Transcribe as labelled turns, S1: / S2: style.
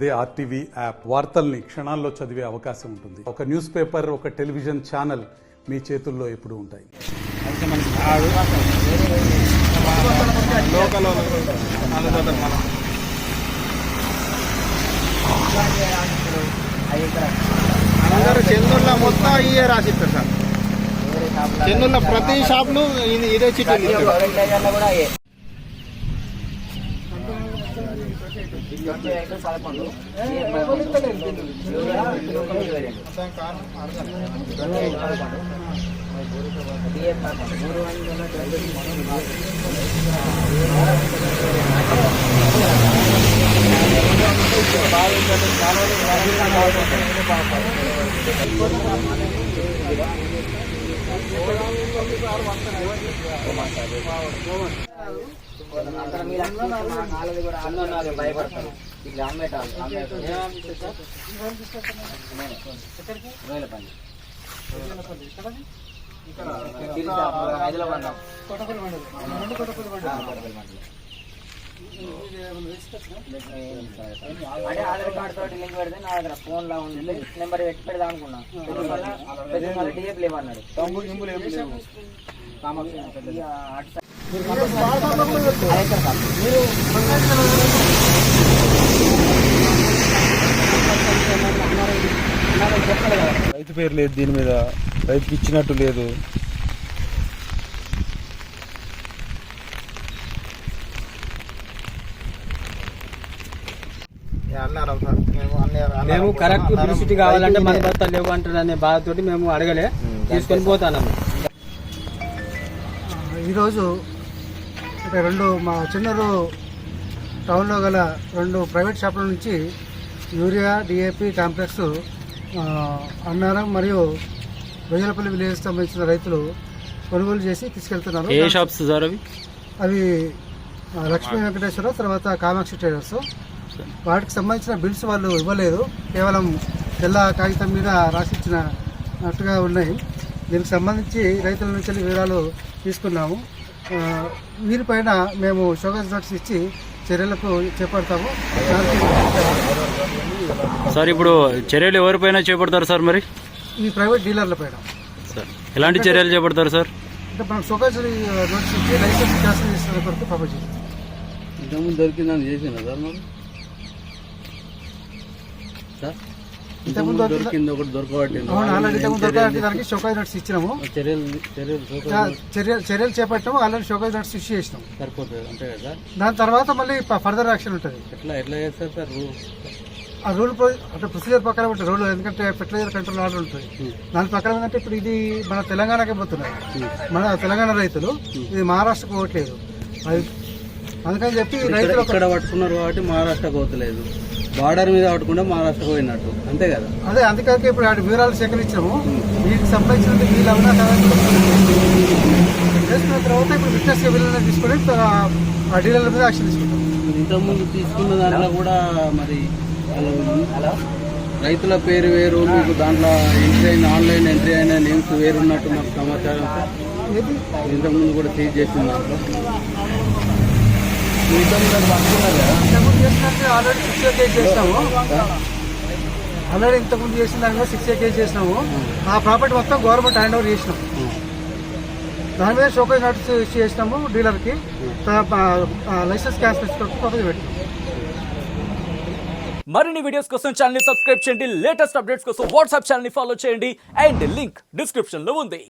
S1: అదే RTV app వార్తల్ని క్షణాల్లో చదివే అవకాశం ఉంటుంది. ఒక న్యూస్ పేపర్, ఒక టెలివిజన్ ఛానల్ మీ చేతుల్లో ఎప్పుడూ ఉంటాయి.
S2: అందరూ చెన్నూరులో మొత్తం ఇయే రాసిస్తారు సార్. చెన్నూరులో ప్రతి షాప్లో ఇదే చిట్టు.
S3: భయపడతాను ఇట్లా అమ్మేటాలు హైదరాబాద్ అంటే ఆధార్ కార్డ్ తోటి లింక్ పెడితే నా దగ్గర ఫోన్ లా ఉంది నెంబర్ పెట్టి పెడదాం అనుకున్నా. డిఎఫ్ లేవన్నాడు.
S2: రైతు పేరు లేదు దీని మీద, రైతుకి ఇచ్చినట్టు లేదు.
S4: మేము కరెక్ట్ పబ్లిసిటీ కావాలంటే మన బస్తాలు లేవు అంటారు అనే బాధతోటి మేము అడగలే, తీసుకొని పోతాను.
S5: ఈరోజు రెండు మా చెన్నూరు టౌన్లో గల 2 ప్రైవేట్ షాపుల నుంచి యూరియా, డిఏపి కాంప్లెక్స్ అన్నారం మరియు వెయ్యలపల్లి విలేజ్ సంబంధించిన రైతులు కొనుగోలు చేసి తీసుకెళ్తున్నారు.
S2: ఏ షాప్స్ సార్ అవి?
S5: అవి లక్ష్మీ వెంకటేశ్వర, తర్వాత కామాక్షి ట్రేడర్స్. వాటికి సంబంధించిన బిల్స్ వాళ్ళు ఇవ్వలేదు, కేవలం తెల్ల కాగితం మీద రాసిచ్చినట్టుగా ఉన్నాయి. దీనికి సంబంధించి రైతుల నుంచి వివరాలు తీసుకున్నాము. వీరిపైన మేము షోకాజ్ నోటీస్ ఇచ్చి చర్యలకు చేపడతాము.
S2: సార్ ఇప్పుడు చర్యలు ఎవరిపైన చేపడతారు సార్? మరి
S5: ఈ ప్రైవేట్ డీలర్ల పైన
S2: సార్ ఎలాంటి చర్యలు చేపడతారు సార్?
S5: అంటే మనం షోకాజ్ నోటీస్ ఇచ్చి లైసెన్స్ క్యాన్సిల్ చేసిన కొరకు ప్రపోజ్ చేస్తాం.
S4: ఇంతకుముందు దొరికిందని చేసిన సార్ మరి
S5: ఇంతకుముందు దానికి షోకాజ్ నోటీస్ ఇచ్చినాము, చర్యలు చేపట్టాము. ఆల్రెడీ షోకాజ్ నోటీస్ ఇష్యూ చేసినాం. దాని తర్వాత మళ్ళీ ఫర్దర్ యాక్షన్ ఉంటుంది. ఆ రూల్ అంటే ప్రొసీజర్ ప్రకారం ఉంటుంది రూల్. ఎందుకంటే ఫెర్టిలైజర్ కంట్రోల్ ఆర్డర్ ఉంటుంది. దాని ప్రకారం ఏంటంటే ఇప్పుడు ఇది మన తెలంగాణకే పోతున్నారు, మన తెలంగాణ రైతులు. ఇది మహారాష్ట్రకు పోవట్లేదు. అందుకని చెప్పి రైతులు
S4: ఇక్కడ పట్టుకున్నారు కాబట్టి మహారాష్ట్రకు పోతలేదు, బార్డర్ మీద పట్టుకుంటే మహారాష్ట్రకు పోయినట్టు, అంతే కదా?
S5: అదే అందుకని ఇప్పుడు వాటి వివరాలు సేకరించాము. వీటికి సంబంధించిన వీళ్ళు అవునా చేసుకున్న తర్వాత ఇప్పుడు విట్నెస్ వీళ్ళని తీసుకొని ఆ డీలర్ల మీద యాక్షన్ తీసుకుంటాం.
S4: ఇంతకుముందు తీసుకున్న దాంట్లో కూడా మరి రైతుల పేరు వేరు, మీకు దాంట్లో ఎంట్రీ అయిన ఆన్లైన్ ఎంట్రీ అయిన నేమ్స్ వేరున్నట్టు మాకు సమాచారం. ఇంతకుముందు కూడా సీజ్ చేసిన దాంట్లో
S5: ఆల్రెడీ 6 కేసు చేసినాము. ఆల్రెడీ ఇంతకుముందు చేసిన దాని 6 కేసు చేసినాము. ఆ ప్రాపర్టీ మొత్తం గవర్నమెంట్ హ్యాండ్ ఓవర్ చేసినాం. దాని మీద షోకాజ్ నోటీస్ ఇష్యూ చేసినాము డీలర్కి. లైసెన్స్ క్యాన్సిల్ ప్రపోజ్ పెట్టాము.
S6: మరిన్ని వీడియోస్ కోసం ఛానల్ ని సబ్స్క్రైబ్ చేయండి. లేటెస్ట్ అప్డేట్స్ కోసం వాట్సాప్ ఛానల్ ని ఫాలో చేయండి. అండ్ లింక్ డిస్క్రిప్షన్ లో ఉంది.